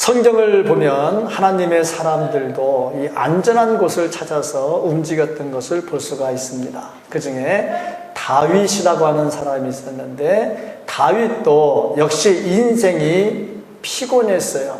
성경을 보면 하나님의 사람들도 이 안전한 곳을 찾아서 움직였던 것을 볼 수가 있습니다. 그 중에 다윗이라고 하는 사람이 있었는데, 다윗도 역시 인생이 피곤했어요.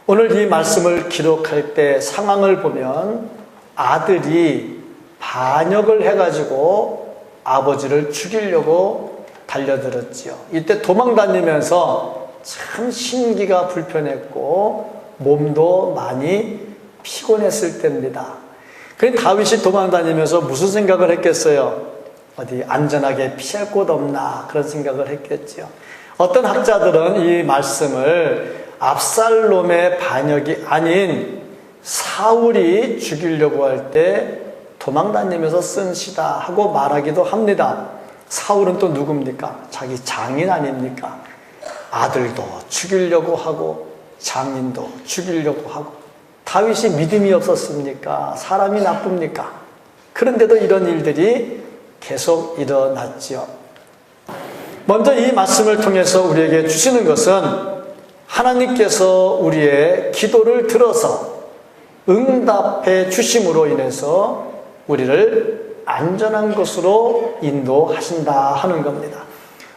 오늘 이 말씀을 기록할 때 상황을 보면 아들이 반역을 해가지고 아버지를 죽이려고 달려들었지요. 이때 도망다니면서 참 심기가 불편했고 몸도 많이 피곤했을 때입니다. 그래서 다윗이 도망다니면서 무슨 생각을 했겠어요? 어디 안전하게 피할 곳 없나, 그런 생각을 했겠지요. 어떤 학자들은 이 말씀을 압살롬의 반역이 아닌 사울이 죽이려고 할 때 도망다니면서 쓴 시다 하고 말하기도 합니다. 사울은 또 누굽니까? 자기 장인 아닙니까? 아들도 죽이려고 하고 장인도 죽이려고 하고. 다윗이 믿음이 없었습니까? 사람이 나쁩니까? 그런데도 이런 일들이 계속 일어났지요. 먼저 이 말씀을 통해서 우리에게 주시는 것은 하나님께서 우리의 기도를 들어서 응답해 주심으로 인해서 우리를 안전한 곳으로 인도하신다 하는 겁니다.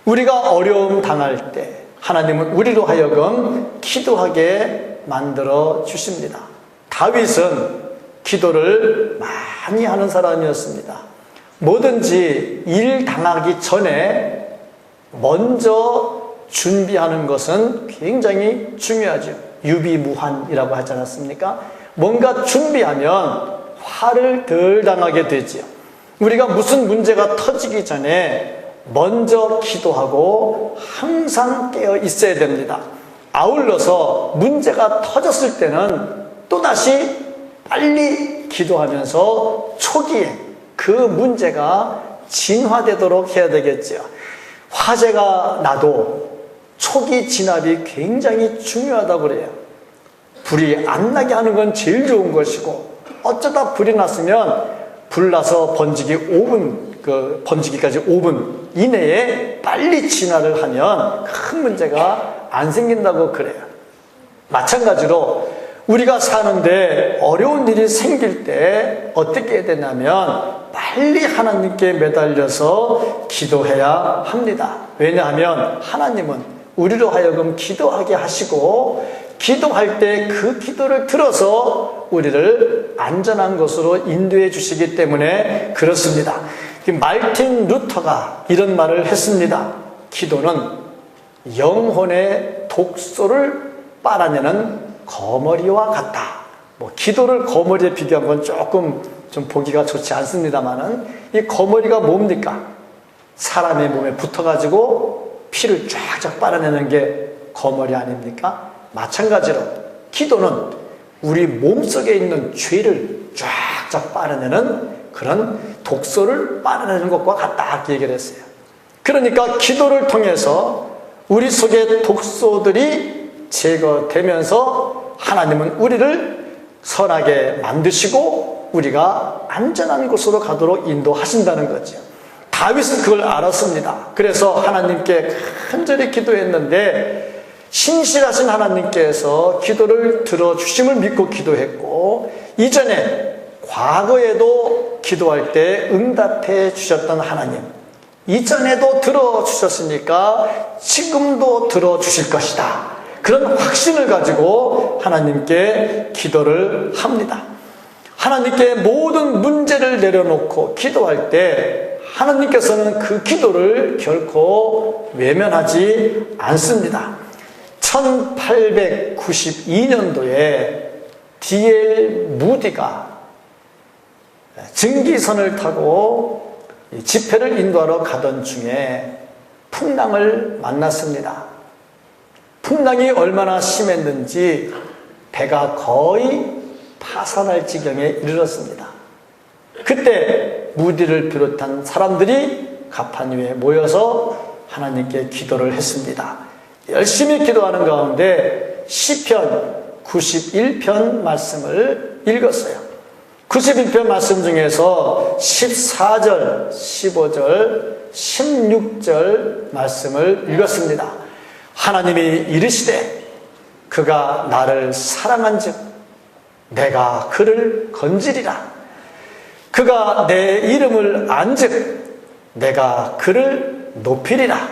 우리가 어려움 당할 때 하나님은 우리로 하여금 기도하게 만들어 주십니다. 다윗은 기도를 많이 하는 사람이었습니다. 뭐든지 일 당하기 전에 먼저 준비하는 것은 굉장히 중요하죠. 유비무환이라고 하지 않았습니까? 뭔가 준비하면 화를 덜 당하게 되지요. 우리가 무슨 문제가 터지기 전에 먼저 기도하고 항상 깨어 있어야 됩니다. 아울러서 문제가 터졌을 때는 또다시 빨리 기도하면서 초기에 그 문제가 진화되도록 해야 되겠지요. 화재가 나도 초기 진압이 굉장히 중요하다고 그래요. 불이 안 나게 하는 건 제일 좋은 것이고, 어쩌다 불이 났으면 불 나서 번지기까지 5분 이내에 빨리 진화를 하면 큰 문제가 안 생긴다고 그래요. 마찬가지로 우리가 사는데 어려운 일이 생길 때 어떻게 해야 되냐면 빨리 하나님께 매달려서 기도해야 합니다. 왜냐하면 하나님은 우리로 하여금 기도하게 하시고, 기도할 때 그 기도를 들어서 우리를 안전한 곳으로 인도해 주시기 때문에 그렇습니다. 말틴 루터가 이런 말을 했습니다. 기도는 영혼의 독소를 빨아내는 거머리와 같다. 기도를 거머리에 비교한 건 조금 좀 보기가 좋지 않습니다만은, 이 거머리가 뭡니까? 사람의 몸에 붙어가지고 피를 쫙쫙 빨아내는 게 거머리 아닙니까? 마찬가지로 기도는 우리 몸속에 있는 죄를 쫙쫙 빨아내는 그런 독소를 빨아내는 것과 같다, 이렇게 얘기를 했어요. 그러니까 기도를 통해서 우리 속의 독소들이 제거되면서 하나님은 우리를 선하게 만드시고 우리가 안전한 곳으로 가도록 인도하신다는 거죠. 다윗은 그걸 알았습니다. 그래서 하나님께 간절히 기도했는데 신실하신 하나님께서 기도를 들어주심을 믿고 기도했고, 이전에 과거에도 기도할 때 응답해 주셨던 하나님, 이전에도 들어주셨으니까 지금도 들어주실 것이다, 그런 확신을 가지고 하나님께 기도를 합니다. 하나님께 모든 문제를 내려놓고 기도할 때 하나님께서는 그 기도를 결코 외면하지 않습니다. 1892년도에 D.L. 무디가 증기선을 타고 집회를 인도하러 가던 중에 풍랑을 만났습니다. 풍랑이 얼마나 심했는지 배가 거의 파산할 지경에 이르렀습니다. 그때 무디를 비롯한 사람들이 가판 위에 모여서 하나님께 기도를 했습니다. 열심히 기도하는 가운데 시편 91편 말씀을 읽었어요. 91편 말씀 중에서 14절, 15절, 16절 말씀을 읽었습니다. 하나님이 이르시되 그 그가 나를 사랑한즉 내가 그를 건지리라. 그가 내 이름을 안즉 내가 그를 높이리라.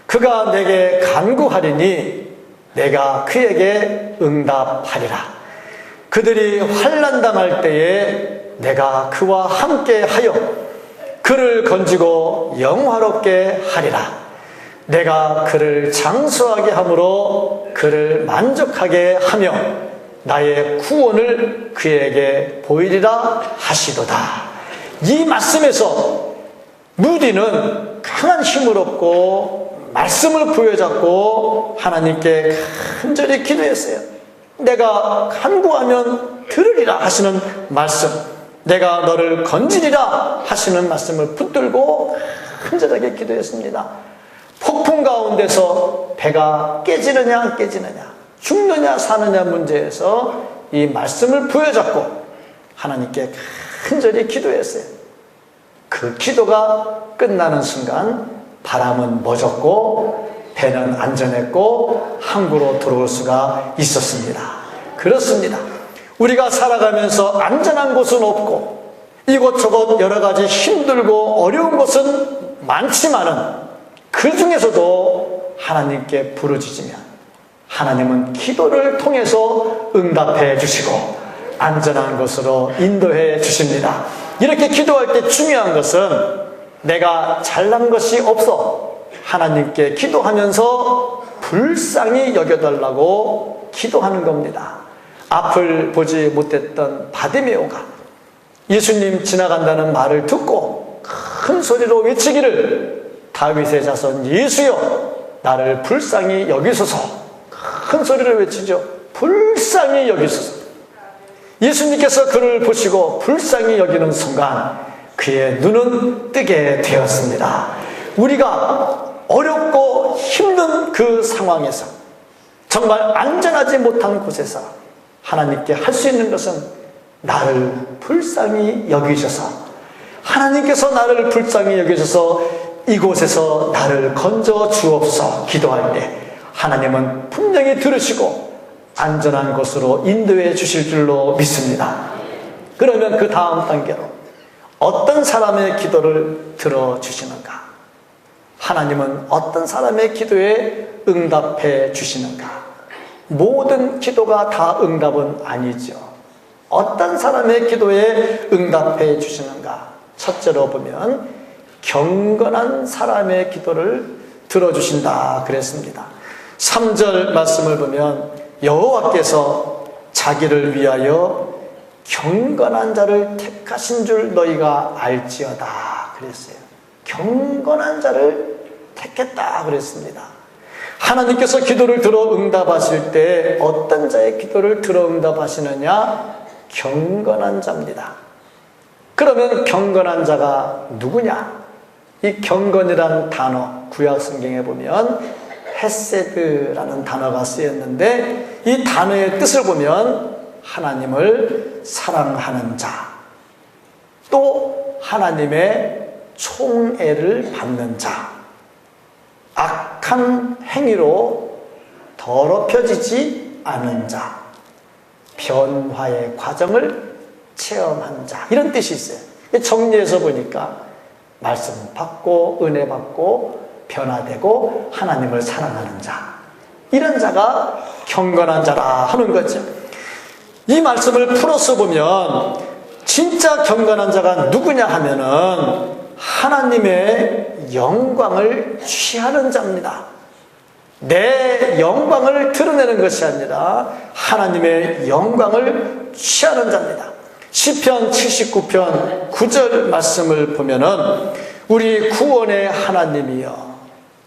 그가 내게 간구하리니 내가 그에게 응답하리라. 그들이 환난 당할 때에 내가 그와 함께 하여 그를 건지고 영화롭게 하리라. 내가 그를 장수하게 함으로 그를 만족하게 하며 나의 구원을 그에게 보이리라 하시도다. 이 말씀에서 무디는 강한 힘을 얻고 말씀을 부여잡고 하나님께 간절히 기도했어요. 내가 간구하면 들으리라 하시는 말씀, 내가 너를 건지리라 하시는 말씀을 붙들고 간절하게 기도했습니다. 폭풍 가운데서 배가 깨지느냐 안 깨지느냐, 죽느냐 사느냐 문제에서 이 말씀을 부여잡고 하나님께 간절히 기도했어요. 그 기도가 끝나는 순간 바람은 멎었고 배는 안전했고 항구로 들어올 수가 있었습니다. 그렇습니다. 우리가 살아가면서 안전한 곳은 없고 이곳저곳 여러 가지 힘들고 어려운 곳은 많지만은 그 중에서도 하나님께 부르짖으면 하나님은 기도를 통해서 응답해 주시고 안전한 곳으로 인도해 주십니다. 이렇게 기도할 때 중요한 것은 내가 잘난 것이 없어 하나님께 기도하면서 불쌍히 여겨달라고 기도하는 겁니다. 앞을 보지 못했던 바디메오가 예수님 지나간다는 말을 듣고 큰 소리로 외치기를 다윗의 자손 예수여 나를 불쌍히 여기소서. 큰 소리로 외치죠. 불쌍히 여기소서. 예수님께서 그를 보시고 불쌍히 여기는 순간 그의 눈은 뜨게 되었습니다. 우리가 어렵고 힘든 그 상황에서 정말 안전하지 못한 곳에서 하나님께 할 수 있는 것은 나를 불쌍히 여기셔서 하나님께서 나를 불쌍히 여기셔서 이곳에서 나를 건져 주옵소서 기도할 때 하나님은 분명히 들으시고 안전한 곳으로 인도해 주실 줄로 믿습니다. 그러면 그 다음 단계로 어떤 사람의 기도를 들어주시는가? 하나님은 어떤 사람의 기도에 응답해 주시는가? 모든 기도가 다 응답은 아니죠. 어떤 사람의 기도에 응답해 주시는가? 첫째로 보면 경건한 사람의 기도를 들어주신다 그랬습니다. 3절 말씀을 보면 여호와께서 자기를 위하여 경건한 자를 택하신 줄 너희가 알지어다 그랬어요. 경건한 자를 택했다 그랬습니다. 하나님께서 기도를 들어 응답하실 때 어떤 자의 기도를 들어 응답하시느냐? 경건한 자입니다. 그러면 경건한 자가 누구냐? 이 경건이라는 단어 구약 성경에 보면 헤세드라는 단어가 쓰였는데 이 단어의 뜻을 보면 하나님을 사랑하는 자, 또 하나님의 총애를 받는 자, 악한 행위로 더럽혀지지 않은 자, 변화의 과정을 체험한 자, 이런 뜻이 있어요. 정리해서 보니까 말씀 받고 은혜 받고 변화되고 하나님을 사랑하는 자, 이런 자가 경건한 자라 하는 거죠. 이 말씀을 풀어서 보면 진짜 경건한 자가 누구냐 하면은 하나님의 영광을 취하는 자입니다. 내 영광을 드러내는 것이 아니라 하나님의 영광을 취하는 자입니다. 시편 79편 9절 말씀을 보면은 우리 구원의 하나님이여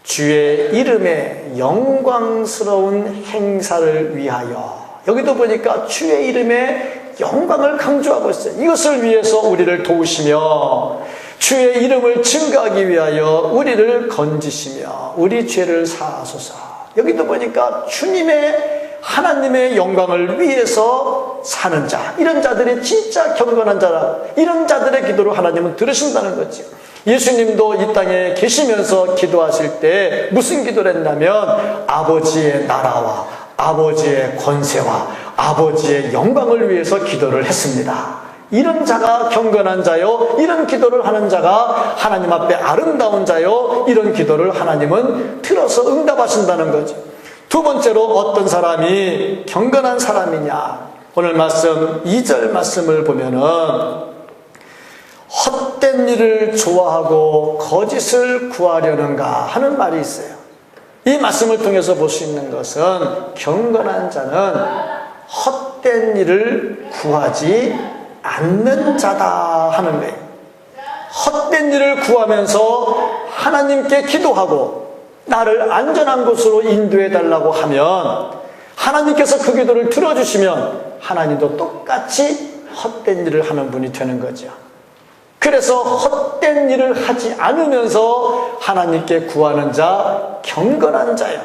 주의 이름의 영광스러운 행사를 위하여, 여기도 보니까 주의 이름의 영광을 강조하고 있어요. 이것을 위해서 우리를 도우시며 주의 이름을 증거하기 위하여 우리를 건지시며 우리 죄를 사하소서. 여기도 보니까 주님의 하나님의 영광을 위해서 사는 자, 이런 자들이 진짜 경건한 자라, 이런 자들의 기도를 하나님은 들으신다는 거죠. 예수님도 이 땅에 계시면서 기도하실 때 무슨 기도를 했냐면 아버지의 나라와 아버지의 권세와 아버지의 영광을 위해서 기도를 했습니다. 이런 자가 경건한 자요, 이런 기도를 하는 자가 하나님 앞에 아름다운 자요, 이런 기도를 하나님은 들어서 응답하신다는 거죠. 두 번째로 어떤 사람이 경건한 사람이냐, 오늘 말씀 2절 말씀을 보면은 헛된 일을 좋아하고 거짓을 구하려는가 하는 말이 있어요. 이 말씀을 통해서 볼 수 있는 것은 경건한 자는 헛된 일을 구하지 않는 자다 하는 거예요. 헛된 일을 구하면서 하나님께 기도하고 나를 안전한 곳으로 인도해 달라고 하면 하나님께서 그 기도를 들어주시면 하나님도 똑같이 헛된 일을 하는 분이 되는 거죠. 그래서 헛된 일을 하지 않으면서 하나님께 구하는 자, 경건한 자요.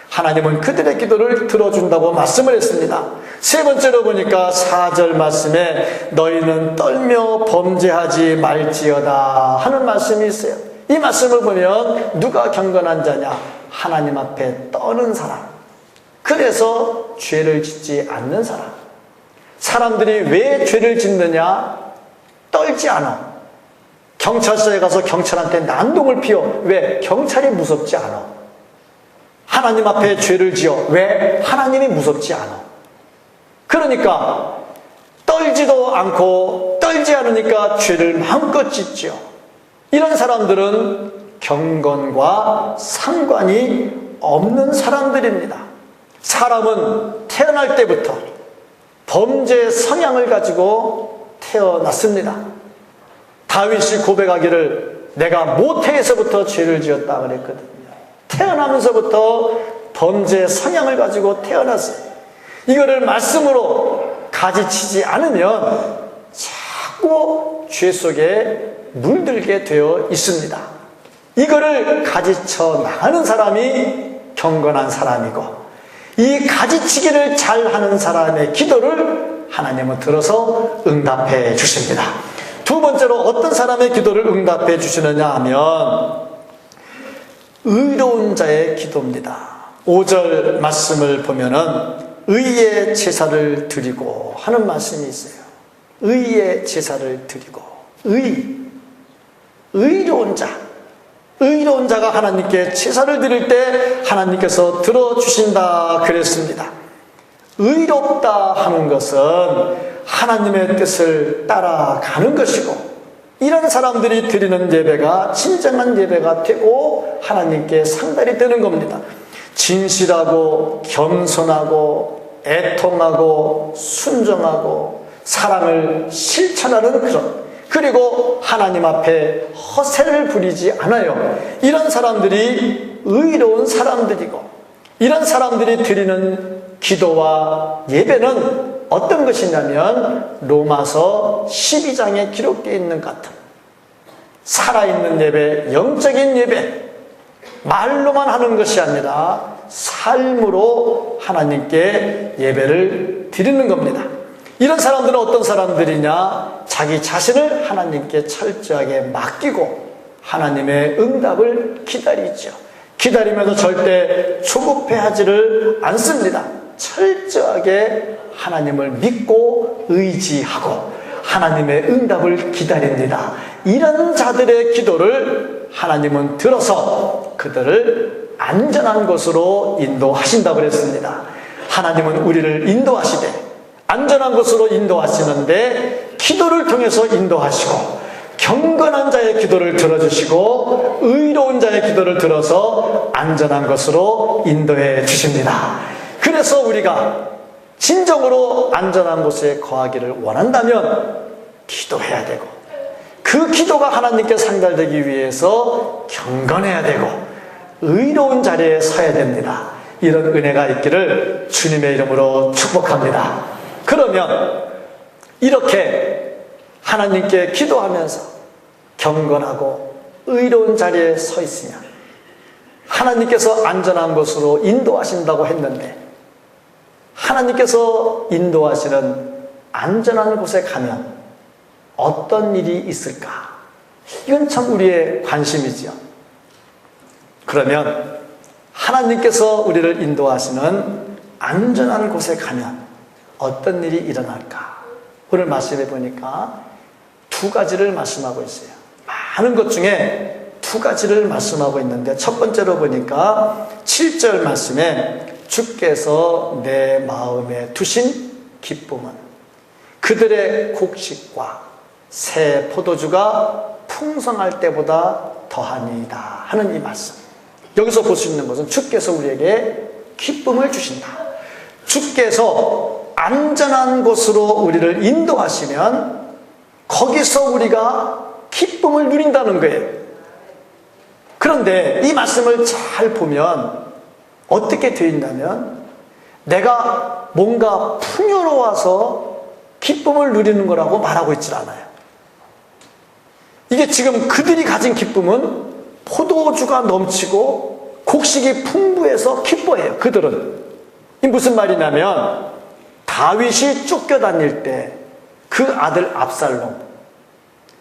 하나님은 그들의 기도를 들어준다고 말씀을 했습니다. 세 번째로 보니까 4절 말씀에 너희는 떨며 범죄하지 말지어다 하는 말씀이 있어요. 이 말씀을 보면 누가 경건한 자냐? 하나님 앞에 떠는 사람. 그래서 죄를 짓지 않는 사람. 사람들이 왜 죄를 짓느냐? 떨지 않아. 경찰서에 가서 경찰한테 난동을 피워. 왜? 경찰이 무섭지 않아. 하나님 앞에 죄를 지어. 왜? 하나님이 무섭지 않아. 그러니까 떨지도 않고 떨지 않으니까 죄를 마음껏 짓죠. 이런 사람들은 경건과 상관이 없는 사람들입니다. 사람은 태어날 때부터 범죄 성향을 가지고 태어났습니다. 다윗이 고백하기를 내가 모태에서부터 죄를 지었다 그랬거든요. 태어나면서부터 범죄 성향을 가지고 태어났어요. 이거를 말씀으로 가지치지 않으면 자꾸 죄 속에 물들게 되어 있습니다. 이거를 가지쳐 나가는 사람이 경건한 사람이고, 이 가지치기를 잘하는 사람의 기도를 하나님은 들어서 응답해 주십니다. 두 번째로 어떤 사람의 기도를 응답해 주시느냐 하면 의로운 자의 기도입니다. 5절 말씀을 보면은 의의 제사를 드리고 하는 말씀이 있어요. 의의 제사를 드리고, 의로운 자. 의로운 자가 하나님께 제사를 드릴 때 하나님께서 들어주신다 그랬습니다. 의롭다 하는 것은 하나님의 뜻을 따라가는 것이고, 이런 사람들이 드리는 예배가 진정한 예배가 되고 하나님께 상달이 되는 겁니다. 진실하고 겸손하고 애통하고 순종하고 사랑을 실천하는 그런, 그리고 하나님 앞에 허세를 부리지 않아요. 이런 사람들이 의로운 사람들이고, 이런 사람들이 드리는 기도와 예배는 어떤 것이냐면 로마서 12장에 기록되어 있는 것 같은 살아있는 예배, 영적인 예배, 말로만 하는 것이 아니라 삶으로 하나님께 예배를 드리는 겁니다. 이런 사람들은 어떤 사람들이냐? 자기 자신을 하나님께 철저하게 맡기고 하나님의 응답을 기다리죠. 기다리면서 절대 조급해하지를 않습니다. 철저하게 하나님을 믿고 의지하고 하나님의 응답을 기다립니다. 이런 자들의 기도를 하나님은 들어서 그들을 안전한 곳으로 인도하신다고 그랬습니다. 하나님은 우리를 인도하시되 안전한 곳으로 인도하시는데 기도를 통해서 인도하시고, 경건한 자의 기도를 들어주시고 의로운 자의 기도를 들어서 안전한 곳으로 인도해 주십니다. 그래서 우리가 진정으로 안전한 곳에 거하기를 원한다면 기도해야 되고, 그 기도가 하나님께 상달되기 위해서 경건해야 되고 의로운 자리에 서야 됩니다. 이런 은혜가 있기를 주님의 이름으로 축복합니다. 그러면 이렇게 하나님께 기도하면서 경건하고 의로운 자리에 서 있으면 하나님께서 안전한 곳으로 인도하신다고 했는데, 하나님께서 인도하시는 안전한 곳에 가면 어떤 일이 있을까? 이건 참 우리의 관심이지요. 그러면 하나님께서 우리를 인도하시는 안전한 곳에 가면 어떤 일이 일어날까? 오늘 말씀해 보니까 두 가지를 말씀하고 있어요. 많은 것 중에 두 가지를 말씀하고 있는데, 첫 번째로 보니까 7절 말씀에 주께서 내 마음에 두신 기쁨은 그들의 곡식과 새 포도주가 풍성할 때보다 더하니이다 하는 이 말씀. 여기서 볼 수 있는 것은 주께서 우리에게 기쁨을 주신다. 주께서 안전한 곳으로 우리를 인도하시면 거기서 우리가 기쁨을 누린다는 거예요. 그런데 이 말씀을 잘 보면 어떻게 되어 있냐면, 내가 뭔가 풍요로워서 기쁨을 누리는 거라고 말하고 있질 않아요. 이게 지금 그들이 가진 기쁨은 포도주가 넘치고 곡식이 풍부해서 기뻐해요. 그들은. 이 무슨 말이냐면, 다윗이 쫓겨다닐 때 그 아들 압살롬,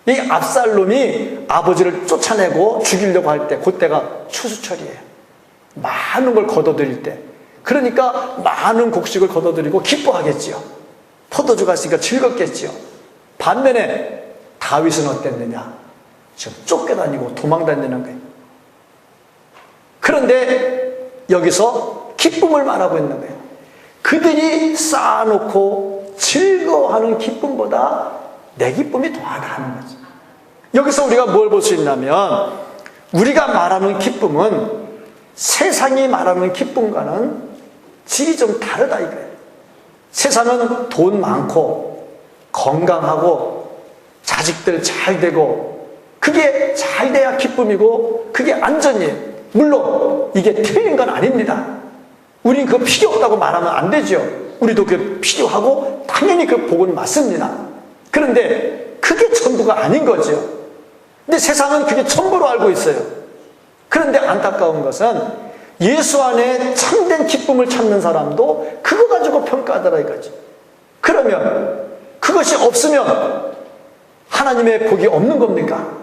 이 압살롬이 아버지를 쫓아내고 죽이려고 할 때, 그때가 추수철이에요. 많은 걸 거둬들일 때. 그러니까 많은 곡식을 거둬들이고 기뻐하겠지요. 포도주가 있으니까 즐겁겠지요. 반면에 다윗은 어땠느냐? 지금 쫓겨다니고 도망다니는 거예요. 그런데 여기서 기쁨을 말하고 있는 거예요. 그들이 쌓아놓고 즐거워하는 기쁨보다 내 기쁨이 더하다는 거죠. 여기서 우리가 뭘 볼 수 있냐면, 우리가 말하는 기쁨은 세상이 말하는 기쁨과는 질이 좀 다르다 이거예요. 세상은 돈 많고 건강하고 자식들 잘 되고, 그게 잘 돼야 기쁨이고 그게 안전이에요. 물론 이게 틀린 건 아닙니다. 우린 그거 필요 없다고 말하면 안 되죠. 우리도 그게 필요하고 당연히 그 복은 맞습니다. 그런데 그게 전부가 아닌 거죠. 근데 세상은 그게 전부로 알고 있어요. 그런데 안타까운 것은 예수 안에 참된 기쁨을 찾는 사람도 그거 가지고 평가하더라 이거죠. 그러면 그것이 없으면 하나님의 복이 없는 겁니까?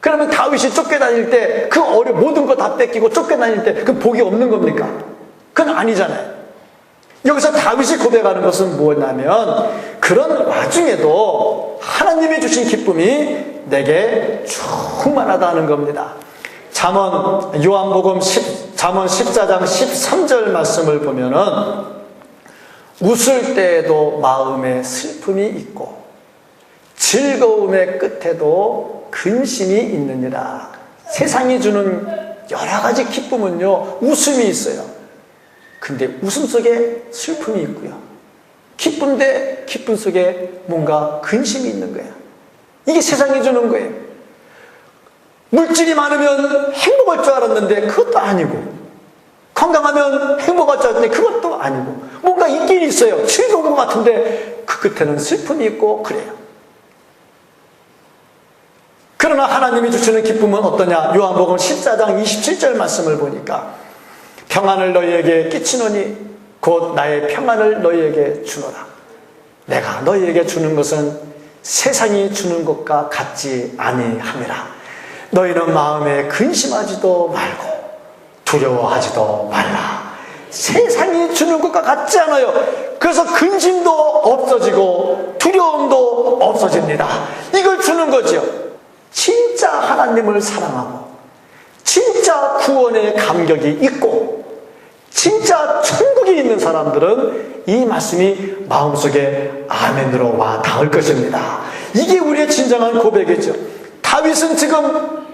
그러면 다윗이 쫓겨다닐 때 그 모든 거 다 뺏기고 쫓겨다닐 때 그 복이 없는 겁니까? 그건 아니잖아요. 여기서 다윗이 고백하는 것은 뭐냐면, 그런 와중에도 하나님이 주신 기쁨이 내게 충만하다는 겁니다. 요한복음 14장 13절 말씀을 보면은, 웃을 때에도 마음에 슬픔이 있고 즐거움의 끝에도 근심이 있느니라. 세상이 주는 여러 가지 기쁨은요, 웃음이 있어요. 근데 웃음 속에 슬픔이 있고요, 기쁜데 기쁨 속에 뭔가 근심이 있는 거예요. 이게 세상이 주는 거예요. 물질이 많으면 행복할 줄 알았는데 그것도 아니고, 건강하면 행복할 줄 알았는데 그것도 아니고, 뭔가 있긴 있어요. 즐거운 것 같은데 그 끝에는 슬픔이 있고 그래요. 그러나 하나님이 주시는 기쁨은 어떠냐? 요한복음 14장 27절 말씀을 보니까, 평안을 너희에게 끼치노니 곧 나의 평안을 너희에게 주노라. 내가 너희에게 주는 것은 세상이 주는 것과 같지 아니함이라. 너희는 마음에 근심하지도 말고 두려워하지도 말라. 세상이 주는 것과 같지 않아요. 그래서 근심도 없어지고 두려움도 없어집니다. 이걸 주는 거죠. 진짜 하나님을 사랑하고 진짜 구원의 감격이 있고 진짜 천국이 있는 사람들은 이 말씀이 마음속에 아멘으로 와 닿을 것입니다. 이게 우리의 진정한 고백이죠. 다윗은 지금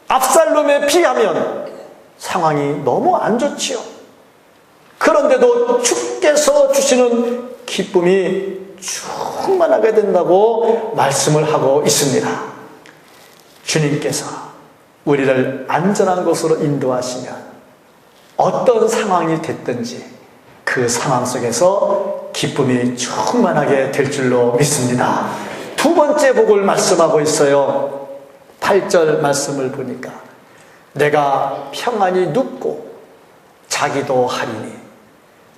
압살롬에 비하면 상황이 너무 안 좋지요. 그런데도 주께서 주시는 기쁨이 충만하게 된다고 말씀을 하고 있습니다. 주님께서 우리를 안전한 곳으로 인도하시면 어떤 상황이 됐든지 그 상황 속에서 기쁨이 충만하게 될 줄로 믿습니다. 두 번째 복을 말씀하고 있어요. 8절 말씀을 보니까, 내가 평안히 눕고 자기도 하리니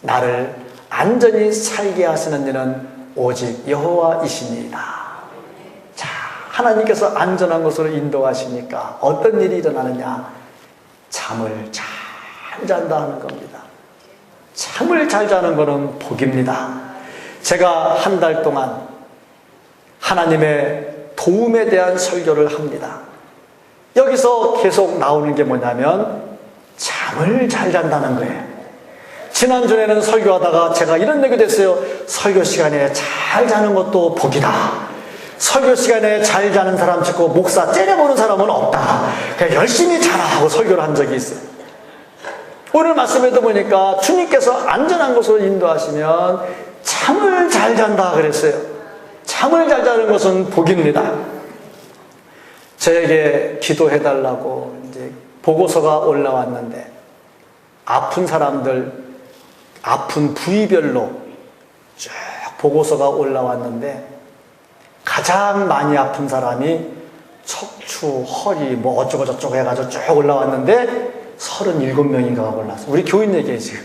나를 안전히 살게 하시는 이는 오직 여호와이시니이다. 자, 하나님께서 안전한 곳으로 인도하시니까 어떤 일이 일어나느냐? 잠을 잘 잔다 하는 겁니다. 잠을 잘 자는 것은 복입니다. 제가 한 달 동안 하나님의 도움에 대한 설교를 합니다. 여기서 계속 나오는 게 뭐냐면 잠을 잘 잔다는 거예요. 지난주에는 설교하다가 제가 이런 얘기도 했어요. 설교 시간에 잘 자는 것도 복이다. 설교 시간에 잘 자는 사람 찍고 목사 째려보는 사람은 없다. 그냥 열심히 자라 하고 설교를 한 적이 있어요. 오늘 말씀에도 보니까 주님께서 안전한 곳으로 인도하시면 잠을 잘 잔다 그랬어요. 잠을 잘 자는 것은 복입니다. 저에게 기도해달라고 이제 보고서가 올라왔는데 아픈 사람들, 아픈 부위별로 쭉 보고서가 올라왔는데 가장 많이 아픈 사람이 척추, 허리, 뭐 어쩌고 저쩌고 해가지고 쭉 올라왔는데 37명인가가 올라왔어요. 우리 교인 얘기예요, 지금.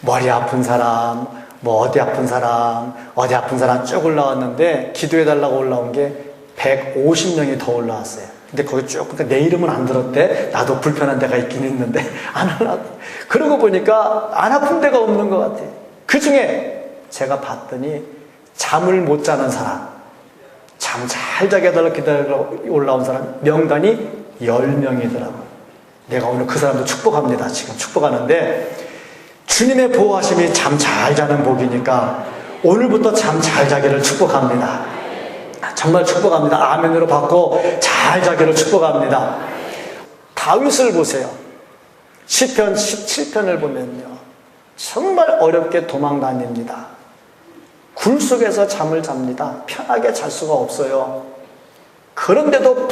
머리 아픈 사람, 뭐 어디 아픈 사람, 어디 아픈 사람 쭉 올라왔는데 기도해달라고 올라온 게 150명이 더 올라왔어요. 근데 거기 쭉, 그러니까 내 이름은 안 들었대. 나도 불편한 데가 있긴 있는데 안 하려고. 그러고 보니까 안 아픈 데가 없는 것 같아요. 그 중에 제가 봤더니 잠을 못 자는 사람, 잠 잘 자게 해달라고 기다리러 올라온 사람 명단이 10명이더라고요. 내가 오늘 그 사람도 축복합니다. 지금 축복하는데 주님의 보호하심이 잠 잘 자는 복이니까 오늘부터 잠 잘 자기를 축복합니다. 정말 축복합니다. 아멘으로 받고 잘 자기를 축복합니다. 다윗을 보세요. 시편 17편을 보면요. 정말 어렵게 도망 다닙니다. 굴 속에서 잠을 잡니다. 편하게 잘 수가 없어요. 그런데도 푹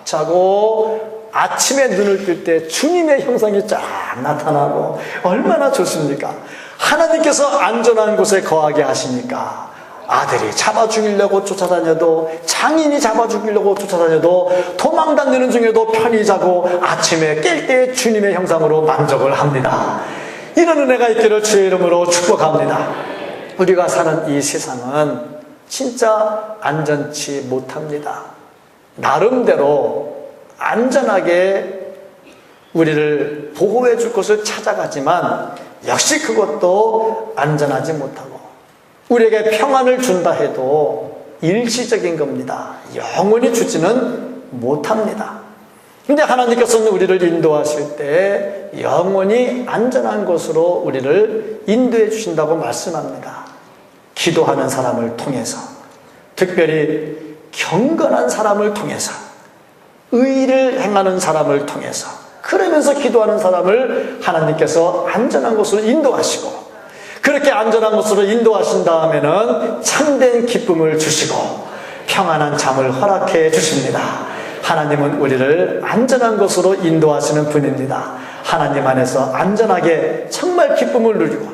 자고 아침에 눈을 뜰 때 주님의 형상이 쫙 나타나고 얼마나 좋습니까? 하나님께서 안전한 곳에 거하게 하시니까 아들이 잡아 죽이려고 쫓아다녀도, 장인이 잡아 죽이려고 쫓아다녀도, 도망다니는 중에도 편히 자고 아침에 깰 때 주님의 형상으로 만족을 합니다. 이런 은혜가 있기를 주의 이름으로 축복합니다. 우리가 사는 이 세상은 진짜 안전치 못합니다. 나름대로 안전하게 우리를 보호해 줄 것을 찾아가지만 역시 그것도 안전하지 못하고 우리에게 평안을 준다 해도 일시적인 겁니다. 영원히 주지는 못합니다. 근데 하나님께서는 우리를 인도하실 때 영원히 안전한 곳으로 우리를 인도해 주신다고 말씀합니다. 기도하는 사람을 통해서, 특별히 경건한 사람을 통해서, 의를 행하는 사람을 통해서, 그러면서 기도하는 사람을 하나님께서 안전한 곳으로 인도하시고, 그렇게 안전한 곳으로 인도하신 다음에는 참된 기쁨을 주시고 평안한 잠을 허락해 주십니다. 하나님은 우리를 안전한 곳으로 인도하시는 분입니다. 하나님 안에서 안전하게 정말 기쁨을 누리고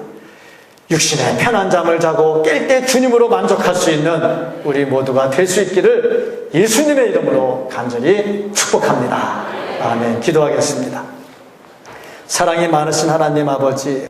육신의 편한 잠을 자고 깰 때 주님으로 만족할 수 있는 우리 모두가 될 수 있기를 예수님의 이름으로 간절히 축복합니다. 아멘. 기도하겠습니다. 사랑이 많으신 하나님 아버지,